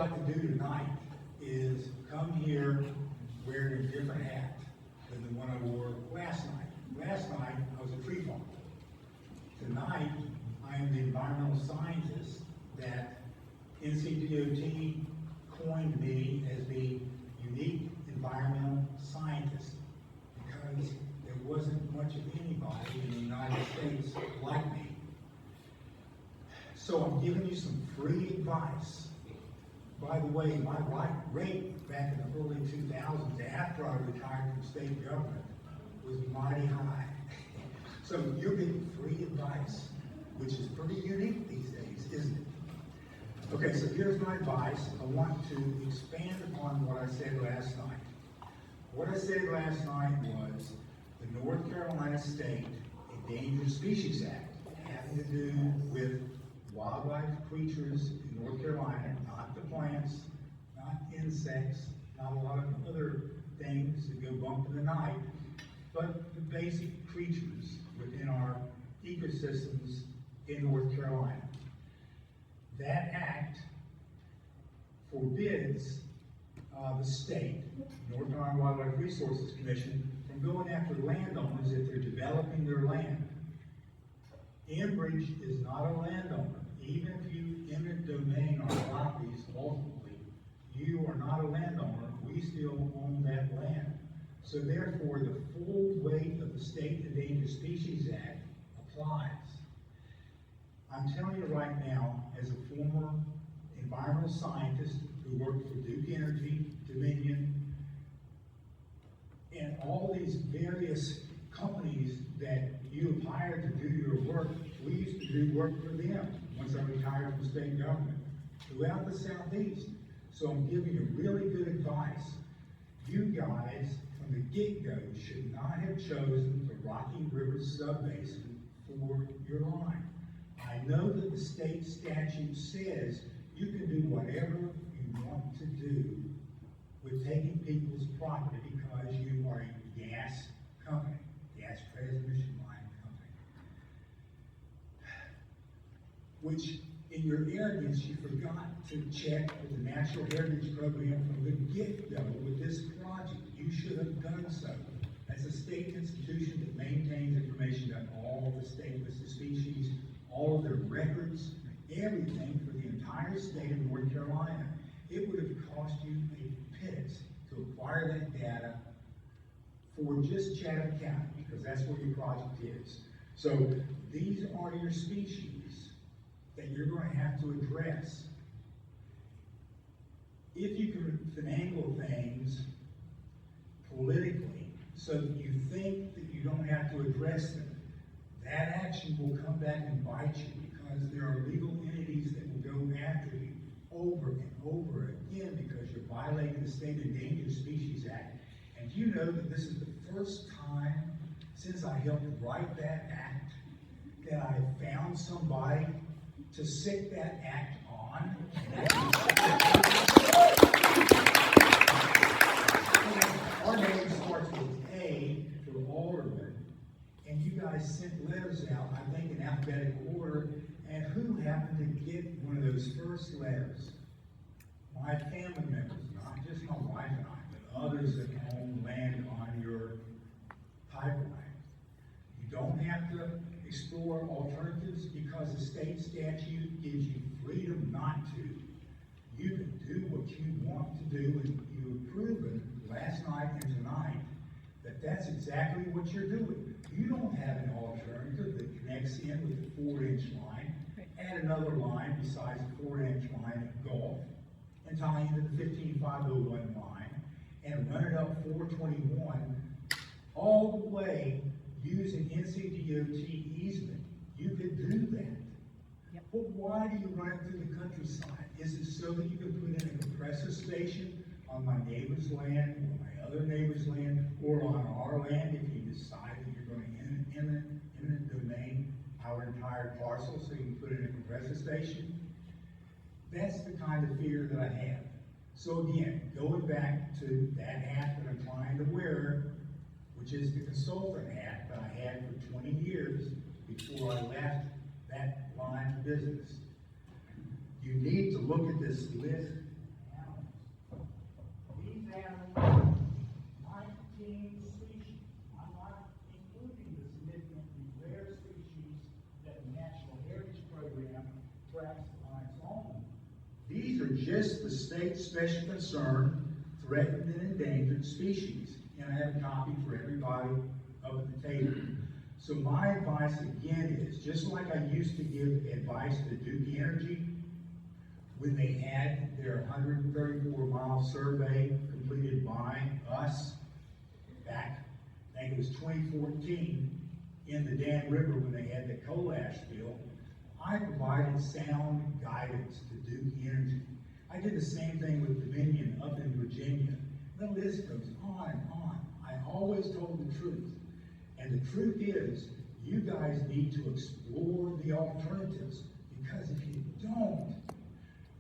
about to do tonight is come here wearing a different hat than the one I wore last night. Last night, I was a tree farmer. Tonight, I am the environmental scientist that NCDOT coined me as the unique environmental scientist because there wasn't much of anybody in the United States like me. So I'm giving you some free advice. By the way, my rate back in the early 2000s, after I retired from state government, was mighty high. So you're getting free advice, which is pretty unique these days, isn't it? Okay, so here's my advice. I want to expand upon what I said last night. What I said last night was the North Carolina State Endangered Species Act having to do with wildlife creatures in North Carolina, not the plants, not insects, not a lot of other things that go bump in the night, but the basic creatures within our ecosystems in North Carolina. That act forbids the state, North Carolina Wildlife Resources Commission, from going after landowners if they're developing their land. Enbridge is not a landowner. Even if you eminent domain our properties ultimately, you are not a landowner. We still own that land. So therefore, the full weight of the State Endangered Species Act applies. I'm telling you right now, as a former environmental scientist who worked for Duke Energy, Dominion, and all these various companies that you have hired to do your work, we used to do work for them once I retired from state government throughout the Southeast. So I'm giving you really good advice. You guys, from the get-go, should not have chosen the Rocky River Subbasin for your line. I know that the state statute says you can do whatever you want to do with taking people's property because you are a gas company, gas transmission line company. Which, in your arrogance, you forgot to check with the Natural Heritage Program from the get-go with this project. You should have done so. As a state institution that maintains information on all of the state listed species, all of their records, everything for the entire state of North Carolina, it would have cost you a pit to acquire that data for just Chatham County, because that's where your project is. So these are your species that you're going to have to address. If you can finagle things politically so that you think that you don't have to address them, that action will come back and bite you because there are legal entities that will go after you over and over again because you're violating the State Endangered Species Act. And you know that this is the first time since I helped write that act that I have found somebody to sick that act on. Our name starts with A for Alderman, and you guys sent letters out, I think in alphabetical order, and who happened to get one of those first letters? My family members, not just my wife and I, but others that own land on your pipeline. You don't have to explore alternatives because the state statute gives you freedom not to. You can do what you want to do, and you've proven last night and tonight that that's exactly what you're doing. You don't have an alternative that connects in with the 4-inch line, add another line besides the 4-inch line at Gulf, and tie into the 15501 line, and run it up 421 all the way using NCDOT easement. You could do that. Yep. But why do you run it through the countryside? Is it so that you can put in a compressor station on my neighbor's land, or my other neighbor's land, or on our land if you decide that you're going to eminent domain our entire parcel so you can put in a compressor station? That's the kind of fear that I have. So again, going back to that hat that I'm trying to wear, which is the consultant hat that I had for 20 years before I left that line of business. You need to look at this list county, 19 species. I'm not including the significantly rare species that the National Heritage Program tracks on its own. These are just the state special concern, threatened and endangered species. And I have a copy for everybody up at the table. So my advice again is, just like I used to give advice to Duke Energy when they had their 134-mile survey completed by us back, I think it was 2014, in the Dan River when they had the coal ash spill, I provided sound guidance to Duke Energy. I did the same thing with Dominion up in Virginia. The list goes on and on. I always told the truth. And the truth is, you guys need to explore the alternatives, because if you don't,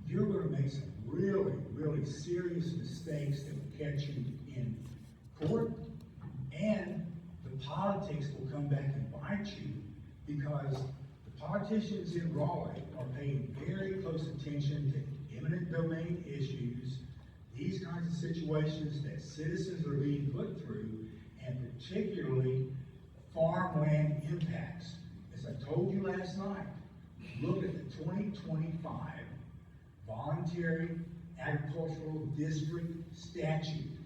you're going to make some really, really serious mistakes that will catch you in court, and the politics will come back and bite you, because the politicians in Raleigh are paying very close attention to eminent domain issues, these kinds of situations that citizens are being put through, and particularly farmland impacts. As I told you last night, look at the 2025 Voluntary Agricultural District Statute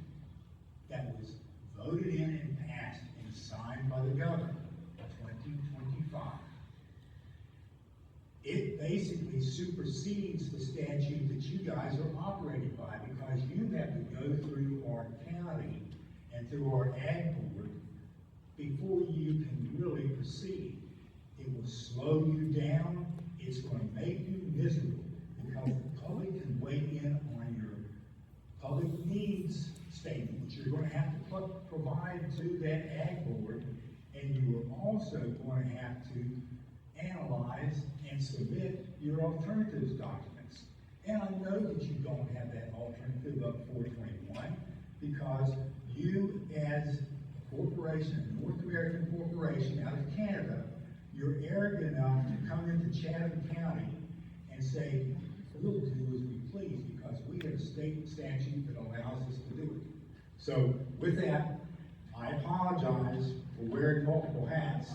that was voted in and passed and signed by the governor in 2025. It basically supersedes the statute that you guys are operating by, because you have to go through our county and through our ag board before you can really proceed. It will slow you down. It's going to make you miserable, because the public can weigh in on your public needs statement, which you're going to have to provide to that ag board, and you are also going to have to analyze and submit your alternatives documents. And I know that you don't have that alternative up 421, because you, as a corporation, a North American corporation out of Canada, you're arrogant enough to come into Chatham County and say, we'll do as we please, because we have a state statute that allows us to do it. So with that, I apologize for wearing multiple hats.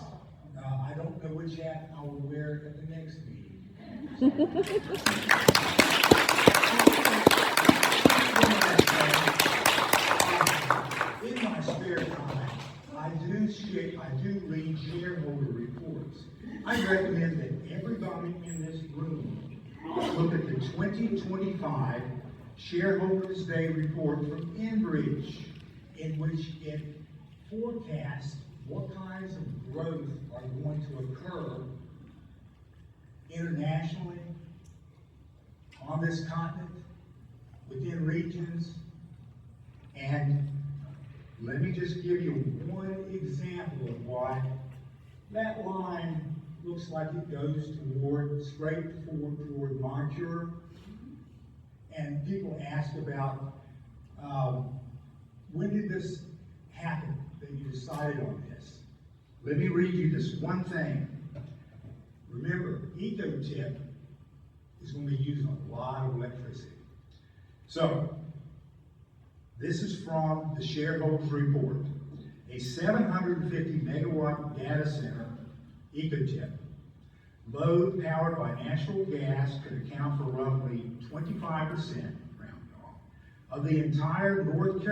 I don't know which hat I will wear at the next meeting. In my spare time, I do read shareholder reports. I recommend that everybody in this room look at the 2025 Shareholders Day report from Enbridge, in which it forecasts what kinds of growth are going to occur internationally, on this continent, within regions. And let me just give you one example of why that line looks like it goes straight toward Moncure. And people ask about when did this happen that you decided on this? Let me read you this one thing. Remember, Ecotip is going to be using a lot of electricity. So, this is from the shareholders report. A 750 megawatt data center, Ecotip, load powered by natural gas could account for roughly 25%, round off, of the entire North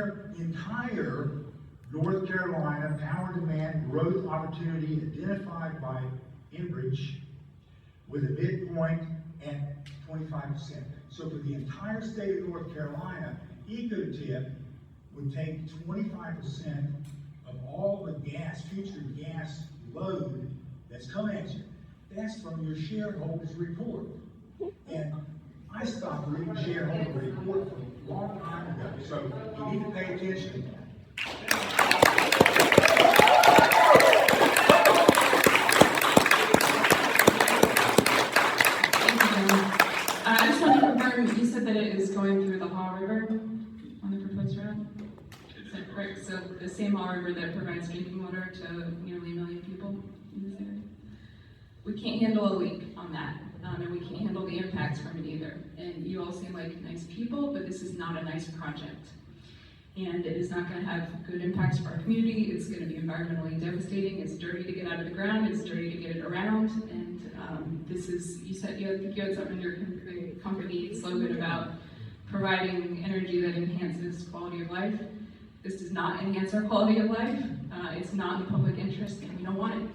Carolina power demand growth opportunity identified by Enbridge, with a midpoint at 25%. So for the entire state of North Carolina, Ecotip would take 25% of all the future gas load that's coming at you. That's from your shareholders report. And I stopped reading shareholder report a long time ago, so you need to pay attention to that. I just want to confirm, you said that it is going through the Haw River on the proposed road? Is that correct? So the same Haw River that provides drinking water to nearly 1 million people in this area? We can't handle a leak on that, and we can't handle the impacts from it either. And you all seem like nice people, but this is not a nice project. and it is not gonna have good impacts for our community. It's gonna be environmentally devastating. It's dirty to get out of the ground, it's dirty to get it around, and this is, you had something in your company slogan about providing energy that enhances quality of life. This does not enhance our quality of life. It's not in the public interest, and we don't want it.